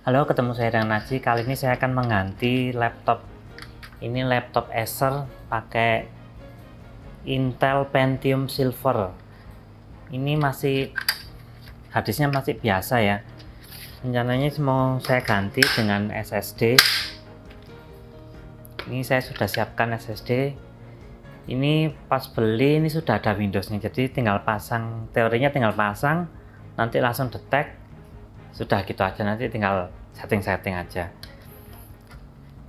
Halo, ketemu saya dengan Naji. Kali ini saya akan mengganti laptop. Ini laptop Acer pakai Intel Pentium Silver. Ini masih harddisknya masih biasa ya. Rencananya mau saya ganti dengan SSD. Ini saya sudah siapkan SSD. Ini pas beli ini sudah ada Windowsnya, jadi tinggal pasang. Teorinya tinggal pasang, nanti langsung detect. Sudah gitu aja, nanti tinggal setting aja.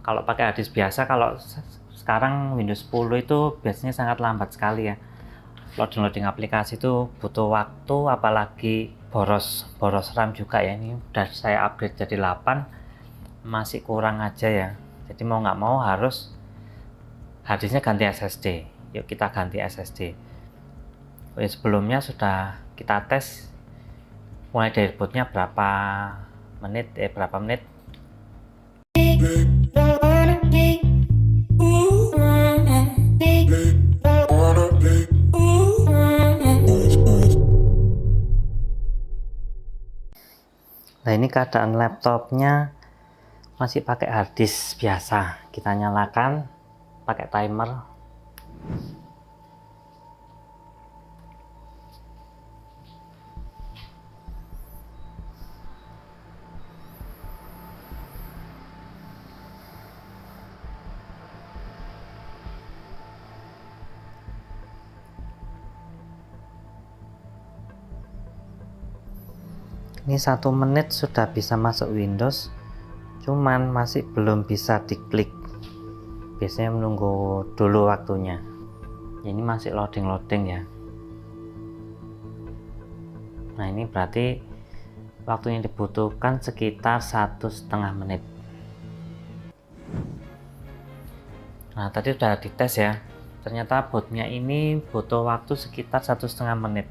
Kalau pakai harddisk biasa, kalau sekarang Windows 10 itu biasanya sangat lambat sekali ya. Loading aplikasi itu butuh waktu, apalagi boros RAM juga ya. Ini udah saya upgrade jadi 8, masih kurang aja ya. Jadi mau nggak mau harus harddisknya ganti SSD. Yuk kita ganti SSD. Sebelumnya sudah kita tes mulai dari bootnya berapa menit. Nah, ini keadaan laptopnya masih pakai harddisk biasa. Kita nyalakan pakai timer. Ini 1 menit sudah bisa masuk Windows, cuman masih belum bisa diklik. Biasanya menunggu dulu waktunya. Ini masih loading ya. Nah, ini berarti waktu yang dibutuhkan sekitar 1,5 menit. Nah, tadi udah dites ya. Ternyata bootnya ini butuh waktu sekitar 1,5 menit.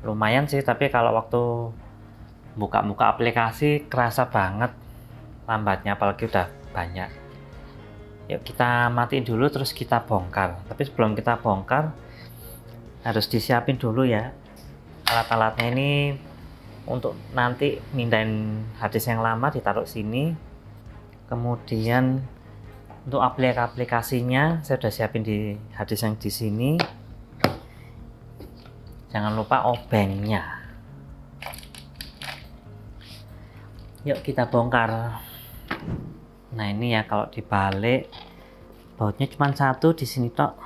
Lumayan sih, tapi kalau waktu buka aplikasi kerasa banget lambatnya, apalagi udah banyak. Yuk kita matiin dulu terus kita bongkar. Tapi sebelum kita bongkar harus disiapin dulu ya alat-alatnya. Ini untuk nanti mindahin harddisk yang lama ditaruh sini. Kemudian untuk aplikasinya saya udah siapin di harddisk yang di sini. Jangan lupa obengnya. Yuk kita bongkar. Nah, ini ya, kalau dibalik bautnya cuma satu di sini tok.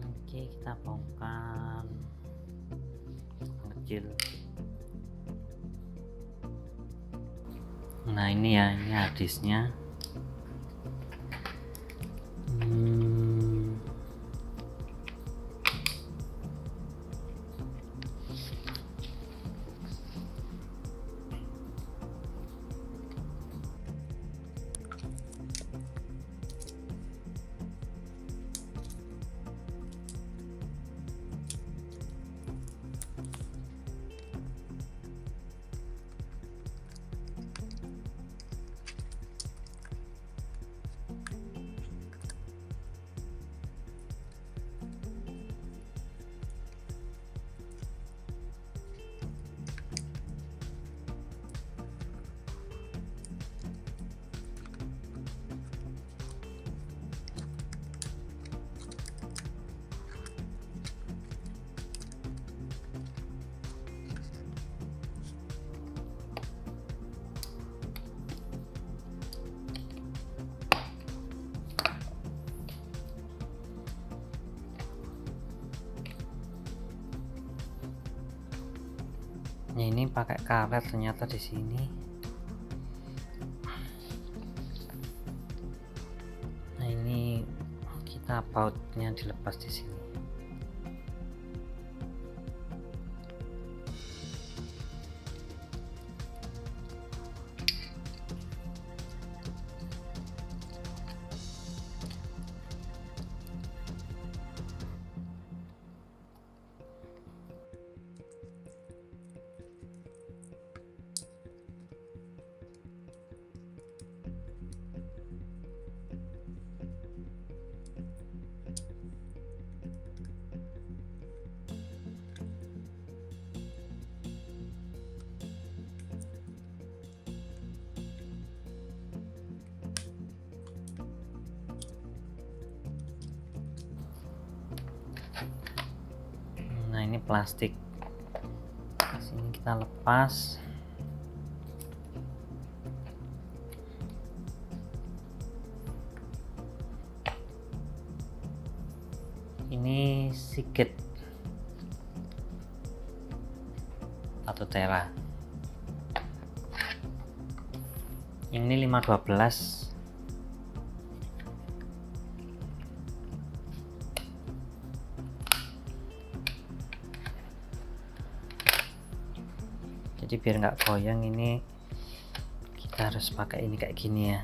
Oke, kita bongkar kecil. Nah, ini ya, ini harddisknya. Nah, ini pakai karet ternyata di sini. Nah, ini kita bautnya dilepas di sini. plastik. Sini kita lepas. Ini Seagate 1 tera. Yang ini 512. Jadi biar nggak goyang, ini kita harus pakai ini kayak gini ya.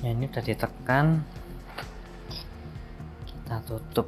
Ya, ini udah ditekan, kita tutup.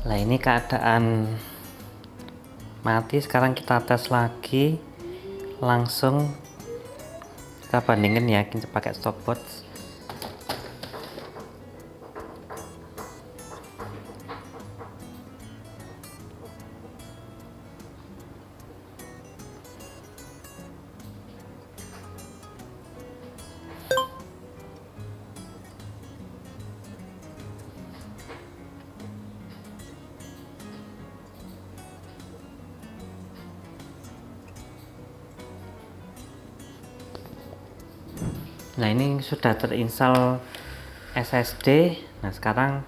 Nah, ini keadaan mati. Sekarang kita tes lagi, langsung kita bandingin ya, kita pakai stopwatch. Nah, ini sudah terinstall SSD. Nah, sekarang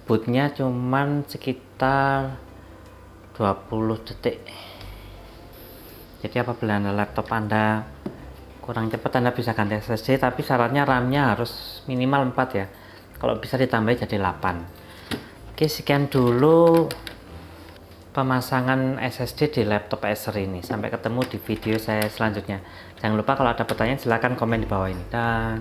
bootnya cuman sekitar 20 detik. Jadi apabila laptop Anda kurang cepat, Anda bisa ganti SSD, tapi syaratnya RAM-nya harus minimal 4 ya. Kalau bisa ditambah jadi 8. Oke, sekian dulu pemasangan SSD di laptop Acer ini. Sampai ketemu di video saya selanjutnya. Jangan lupa kalau ada pertanyaan silahkan komen di bawah ini. Dah.